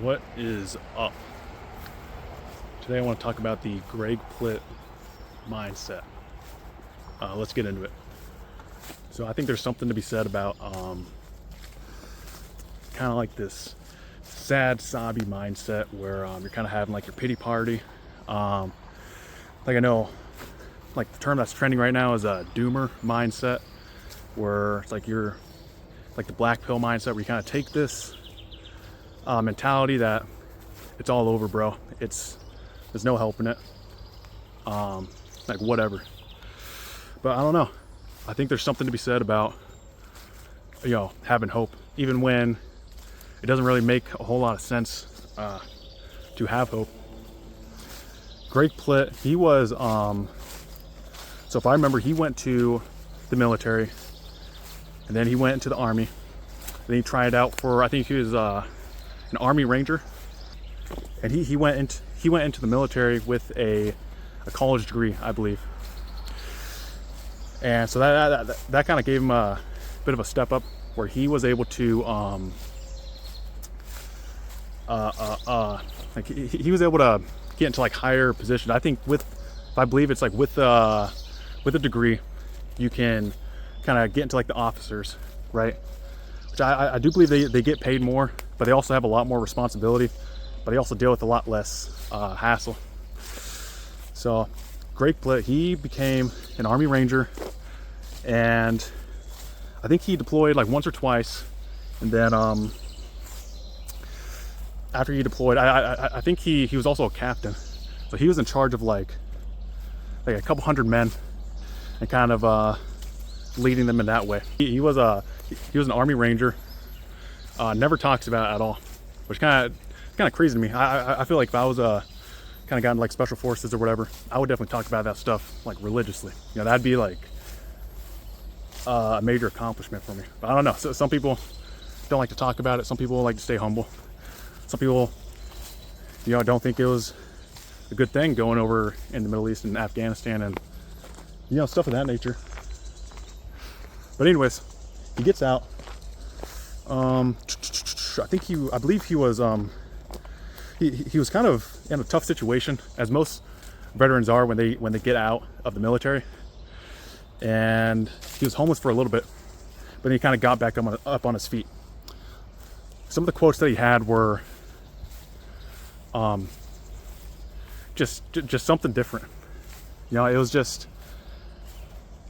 What is up? Today I want to talk about the Greg Plitt mindset. Let's get into it. So I think there's something to be said about kind of like this sad, sobby mindset where you're kind of having like your pity party. Like I know, like the term that's trending right now is a doomer mindset, where it's like you're like the black pill mindset, where you kind of take this mentality that it's all over, bro. There's no helping it. Like whatever. But I don't know. I think there's something to be said about, having hope, even when it doesn't really make a whole lot of sense to have hope. Greg Plitt, he was, so if I remember, he went to the military, and then he went into the army. Then he tried out for, I think he was an Army Ranger, and he went into the military with a college degree, I believe. And so that kind of gave him a bit of a step up, where he was able to like he was able to get into like higher positions. I think I believe it's like with a degree, you can kind of get into like the officers, right? Which I do believe they get paid more, but they also have a lot more responsibility, but they also deal with a lot less hassle. So Greg Plitt, he became an Army Ranger, and I think he deployed like once or twice, and then after he deployed, I think he was also a captain, so he was in charge of like a couple hundred men and kind of leading them in that way. He was an Army Ranger. Never talks about it at all, which kind of crazy to me. I feel like if I was kind of gotten like special forces or whatever, I would definitely talk about that stuff like religiously. That'd be like a major accomplishment for me. But I don't know. So some people don't like to talk about it. Some people like to stay humble. Some people, don't think it was a good thing going over in the Middle East and Afghanistan and stuff of that nature. But anyways, he gets out. I believe he was he was kind of in a tough situation, as most veterans are when they get out of the military. And he was homeless for a little bit, but then he kind of got back up on his feet. Some of the quotes that he had were just something different. It was just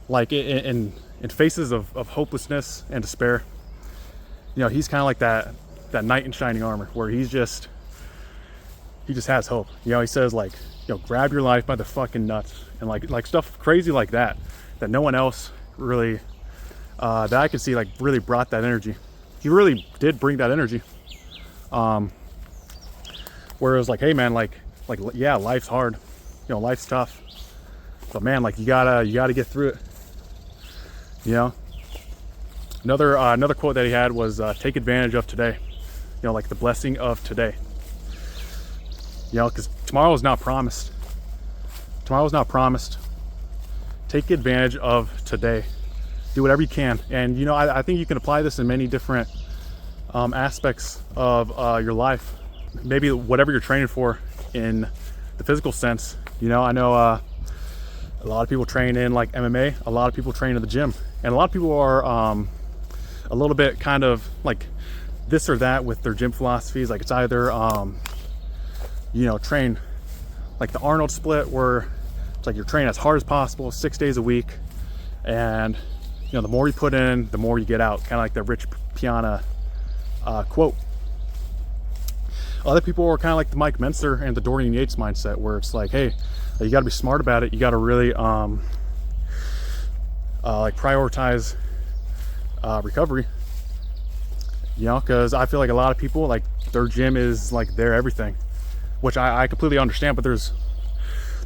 like in faces of hopelessness and despair. He's kind of like that knight in shining armor, where he just has hope. He says like, grab your life by the fucking nuts, and like stuff crazy like that no one else really that I could see like really brought that energy. He really did bring that energy. Where it was like, hey man, like yeah, life's hard, life's tough, but man, like you gotta get through it. Another quote that he had was, take advantage of today. Like the blessing of today. Because tomorrow is not promised. Take advantage of today. Do whatever you can. And I think you can apply this in many different aspects of your life. Maybe whatever you're training for in the physical sense. I know a lot of people train in like MMA. A lot of people train in the gym. And a lot of people are a little bit kind of like this or that with their gym philosophies. Like it's either train like the Arnold split, where it's like you're training as hard as possible 6 days a week, and the more you put in, the more you get out, kind of like the Rich Piana quote. Other people are kind of like the Mike Mentzer and the Dorian Yates mindset, where it's like, hey, you got to be smart about it. You got to really like prioritize recovery, because I feel like a lot of people, like their gym is like their everything, which I completely understand. But there's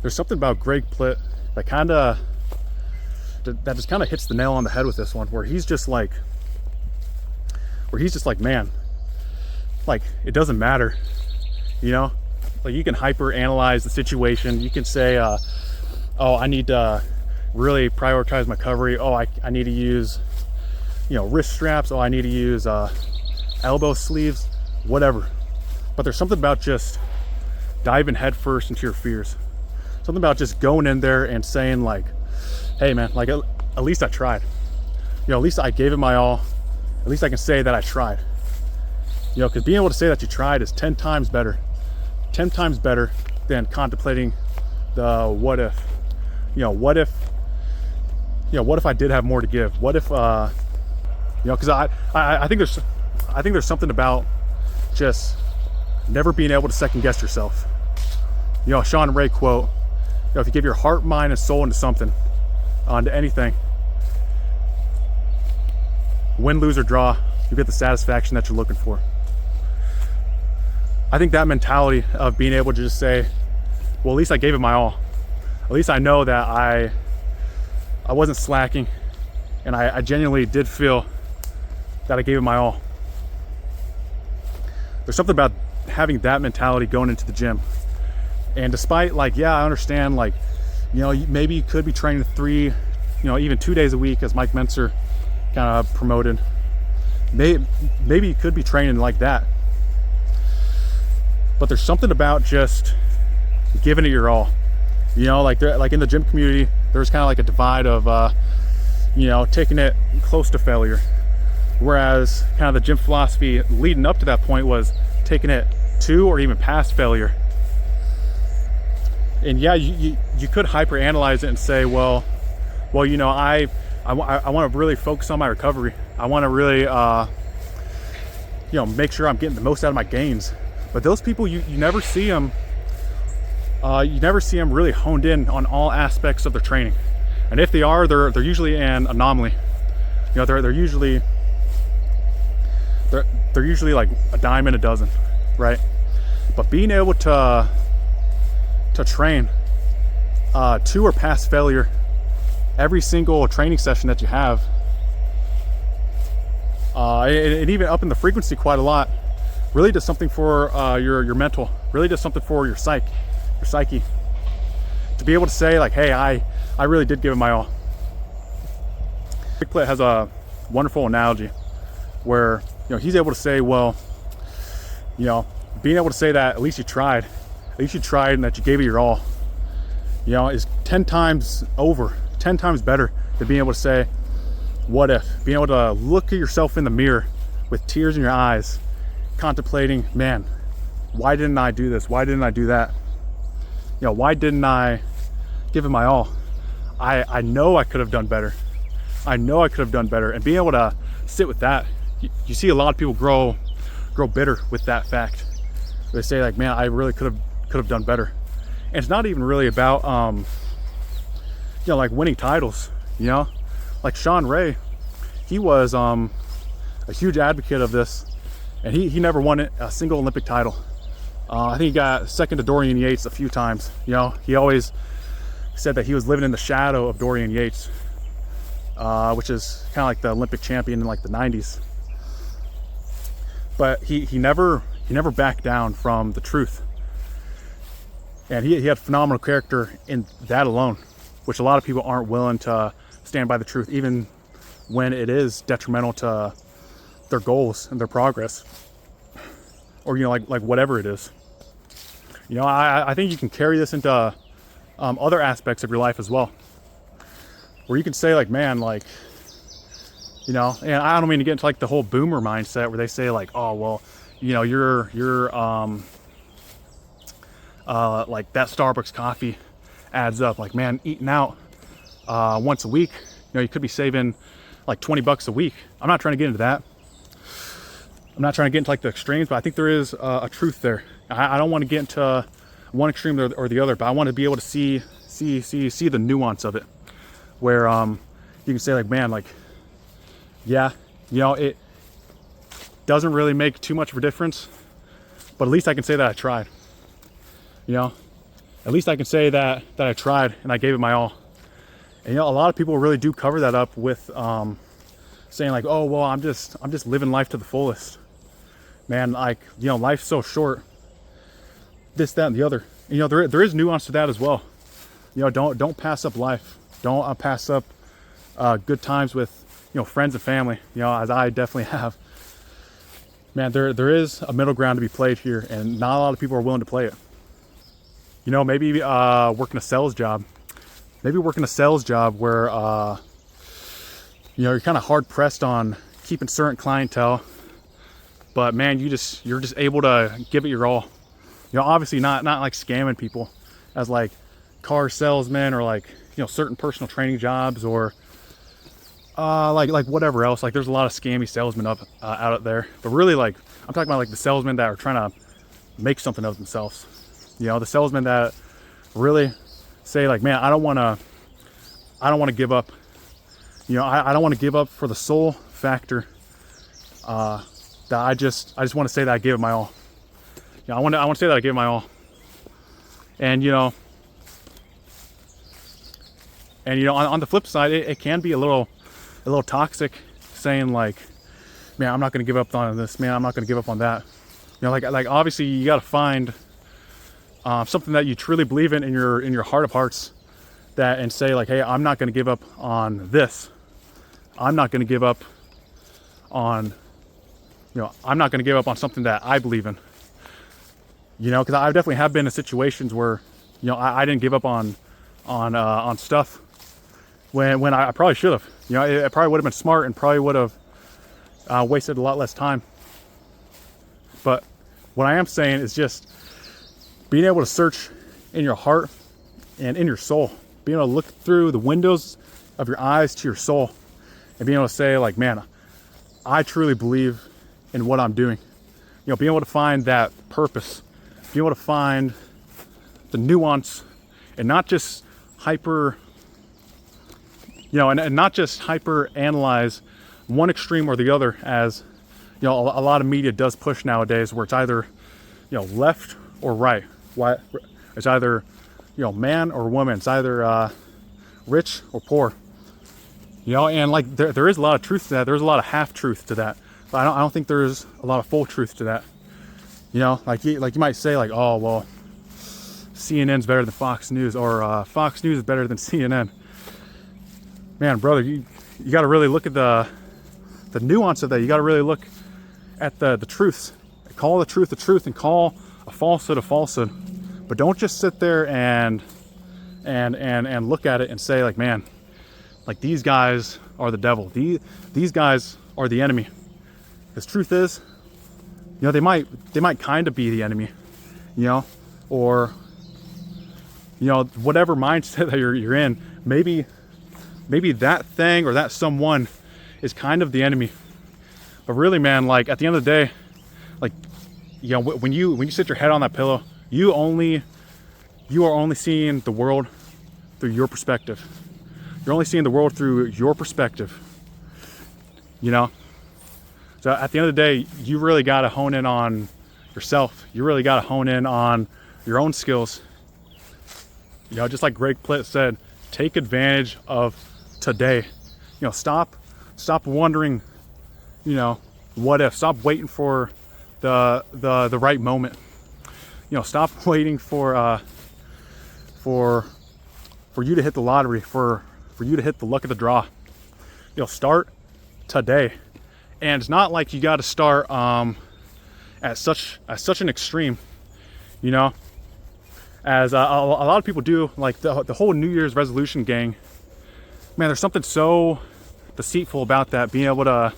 something about Greg Plitt that just kind of hits the nail on the head with this one, where he's just like, man, like it doesn't matter, like you can hyper analyze the situation. You can say, oh, I need to really prioritize my recovery. Oh, I need to use wrist straps. Oh, I need to use elbow sleeves, whatever. But there's something about just diving headfirst into your fears. Something about just going in there and saying like, hey man, like at least I tried. You know, at least I gave it my all. At least I can say that I tried. You know, because being able to say that you tried is 10 times better. 10 times better than contemplating the what if. You know, what if I did have more to give? What if, you know, because I think there's something about just never being able to second guess yourself. You know, Sean Ray quote, you know, if you give your heart, mind, and soul into something, into anything, win, lose, or draw, you get the satisfaction that you're looking for. I think that mentality of being able to just say, well, at least I gave it my all. At least I know that I wasn't slacking, and I genuinely did feel that I gave it my all. There's something about having that mentality going into the gym. And despite, like, yeah, I understand, like, you know, maybe you could be training 3, you know, even 2 days a week, as Mike Mentzer kind of promoted. Maybe you could be training like that. But there's something about just giving it your all. You know, like in the gym community, there's kind of like a divide of, you know, taking it close to failure. Whereas kind of the gym philosophy leading up to that point was taking it to or even past failure. And yeah, you could hyperanalyze it and say, well, you know, I want to really focus on my recovery. I want to really, you know, make sure I'm getting the most out of my gains. But those people, you never see them. You never see them really honed in on all aspects of their training. And if they are, they're usually an anomaly. You know, they're usually like a dime in a dozen, right? But being able to train to or past failure every single training session that you have, and even up in the frequency quite a lot, really does something for your mental, really does something for your psyche. To be able to say like, hey, I really did give it my all. Plitt has a wonderful analogy where, you know, he's able to say, well, you know, being able to say that at least you tried and that you gave it your all, you know, is 10 times better than being able to say, what if? Being able to look at yourself in the mirror with tears in your eyes, contemplating, man, why didn't I do this? Why didn't I do that? You know, why didn't I give it my all? I know I could have done better. I know I could have done better. And being able to sit with that, you see a lot of people grow bitter with that fact. They say like, man, I really could have done better. And it's not even really about, you know, like winning titles, you know, like Sean Ray, he was a huge advocate of this, and he never won a single Olympic title. I think he got second to Dorian Yates a few times. You know, he always said that he was living in the shadow of Dorian Yates, which is kind of like the Olympic champion in like the 90s. But he never backed down from the truth. And he had phenomenal character in that alone, which a lot of people aren't willing to stand by the truth, even when it is detrimental to their goals and their progress, or, you know, like whatever it is. You know, I think you can carry this into other aspects of your life as well, where you can say like, man, like, you know, and I don't mean to get into like the whole boomer mindset where they say like, oh, well, you know, you're like that Starbucks coffee adds up. Like, man, eating out once a week, you know, you could be saving like $20 a week. I'm not trying to get into that. I'm not trying to get into like the extremes, but I think there is a truth there. I don't want to get into one extreme or the other, but I want to be able to see the nuance of it, where you can say like, man, like, yeah, you know, it doesn't really make too much of a difference, but at least I can say that I tried. You know, at least I can say that I tried and I gave it my all. And, you know, a lot of people really do cover that up with saying like, oh, well, I'm just living life to the fullest. Man, like, you know, life's so short. This, that, and the other. You know, there is nuance to that as well. You know, don't pass up life. Don't pass up good times with, you know, friends and family. You know, as I definitely have. man, there is a middle ground to be played here, and not a lot of people are willing to play it. You know, maybe working a sales job. Maybe working a sales job where you know, you're kind of hard pressed on keeping certain clientele, but man, you're just able to give it your all. You know, obviously not like scamming people as like car salesmen or like, you know, certain personal training jobs or like whatever else. Like there's a lot of scammy salesmen out there, but really like I'm talking about like the salesmen that are trying to make something of themselves. You know, the salesmen that really say like, man, I don't want to give up. You know, I don't want to give up for the sole factor that I just want to say that I gave it my all. You know, I want to say that I gave it my all. And you know, on the flip side, it can be a little toxic, saying like, man, I'm not going to give up on this. Man, I'm not going to give up on that. You know, like obviously you got to find something that you truly believe in your heart of hearts, that and say like, hey, I'm not going to give up on this. I'm not going to give up on, you know, I'm not going to give up on something that I believe in. You know, because I definitely have been in situations where, you know, I didn't give up on stuff when I probably should have. You know, it probably would have been smart and probably would have wasted a lot less time. But what I am saying is just being able to search in your heart and in your soul, being able to look through the windows of your eyes to your soul and being able to say like, man, I truly believe in what I'm doing. You know, being able to find that purpose, being able to find the nuance and not just hyper, you know, and not just hyper analyze one extreme or the other, as you know, a lot of media does push nowadays, where it's either, you know, left or right. It's either, you know, man or woman. It's either rich or poor. You know, and like there is a lot of truth to that. There's a lot of half truth to that. But I don't think there's a lot of full truth to that. You know, like you might say like, oh well, CNN's better than Fox News, or Fox News is better than CNN. Man, brother, you got to really look at the nuance of that. You got to really look at the truths. Call the truth, and call a falsehood a falsehood. But don't just sit there and look at it and say like, man, like these guys are the devil. These guys are the enemy. Because truth is, you know, they might kind of be the enemy, you know, or you know, whatever mindset that you're in, maybe that thing or that someone is kind of the enemy. But really, man, like at the end of the day, like, you know, when you sit your head on that pillow, you are only seeing the world through your perspective. You're only seeing the world through your perspective, you know? So at the end of the day, you really got to hone in on yourself. You really got to hone in on your own skills. You know, just like Greg Plitt said, take advantage of today. You know, stop wondering, you know, what if. Stop waiting for the right moment. You know, stop waiting for you to hit the lottery, for you to hit the luck of the draw. You know, start today. And it's not like you got to start at such an extreme, you know, as a lot of people do, like the whole New Year's resolution gang. Man, there's something so deceitful about that, being able to,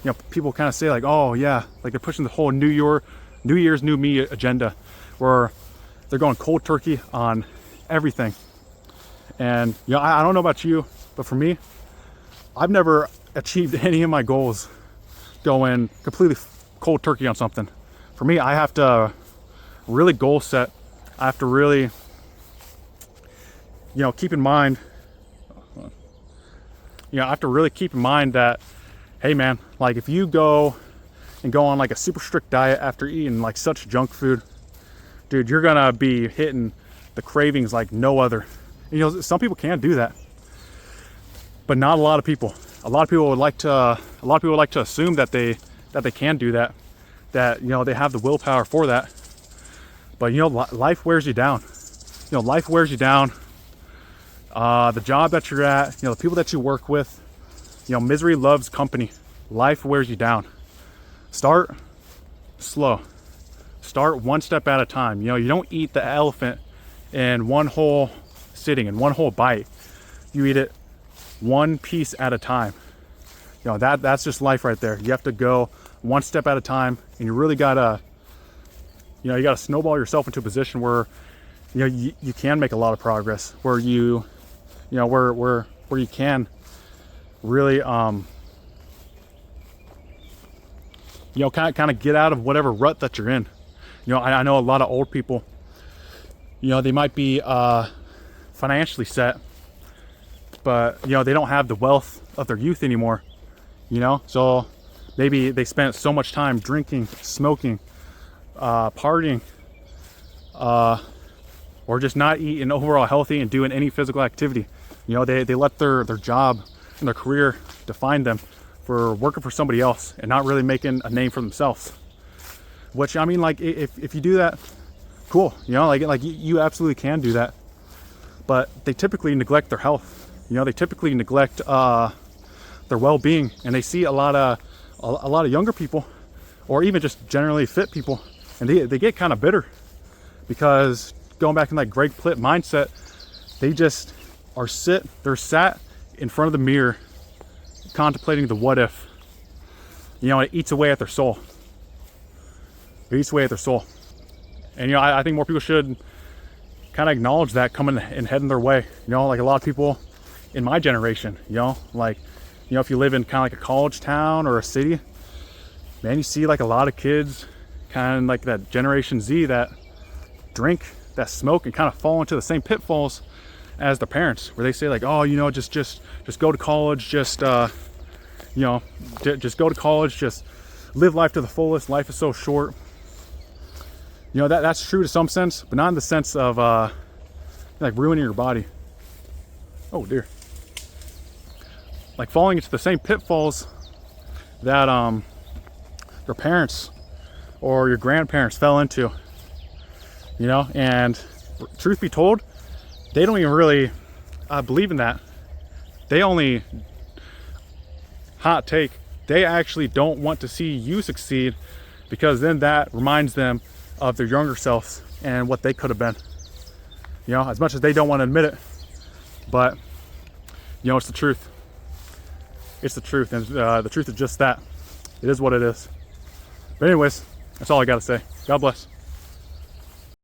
you know, people kind of say like, oh yeah, like they're pushing the whole New Year's new me agenda, where they're going cold turkey on everything. And you know, I don't know about you, but for me, I've never achieved any of my goals going completely cold turkey on something. For me, I have to really goal set. I have to really, you know, keep in mind, you know, I have to really keep in mind that, hey man, like if you go on like a super strict diet after eating like such junk food, dude, you're gonna be hitting the cravings like no other. You know, some people can do that, but not a lot of people. A lot of people would like to assume that they can do that, that, you know, they have the willpower for that. But you know, life wears you down. You know, life wears you down. The job that you're at, you know, the people that you work with, you know, misery loves company. Life wears you down. Start slow. Start one step at a time. You know, you don't eat the elephant in one whole sitting, in one whole bite. You eat it one piece at a time. You know, that's just life right there. You have to go one step at a time, and you really gotta, you know, you gotta snowball yourself into a position where, you know, you can make a lot of progress, where you know, where you can really, you know, kind of get out of whatever rut that you're in. You know, I know a lot of old people, you know, they might be financially set, but, you know, they don't have the wealth of their youth anymore, you know? So maybe they spent so much time drinking, smoking, partying, or just not eating overall healthy and doing any physical activity. You know, they let their job and their career define them for working for somebody else and not really making a name for themselves. Which, I mean, like, if you do that, cool, you know, like you absolutely can do that. But they typically neglect their health. You know, they typically neglect their well-being, and they see a lot of younger people, or even just generally fit people, and they get kind of bitter, because going back in that Greg Plitt mindset, they just they're sat in front of the mirror contemplating the what if. You know, it eats away at their soul. It eats away at their soul. And, you know, I think more people should kind of acknowledge that coming and heading their way. You know, like a lot of people in my generation, you know, like, you know, if you live in kind of like a college town or a city, man, you see like a lot of kids kind of like that Generation Z that drink, that smoke, and kind of fall into the same pitfalls as their parents, where they say like, oh, you know, just go to college, just you know, just go to college, just live life to the fullest, life is so short. You know, that's true to some sense, but not in the sense of like ruining your body. Oh dear. Like falling into the same pitfalls that your parents or your grandparents fell into. You know, and truth be told, they don't even really believe in that. They only, hot take, they actually don't want to see you succeed, because then that reminds them of their younger selves and what they could have been. You know, as much as they don't want to admit it, but, you know, it's the truth. It's the truth, and the truth is just that. It is what it is. But anyways, that's all I got to say. God bless.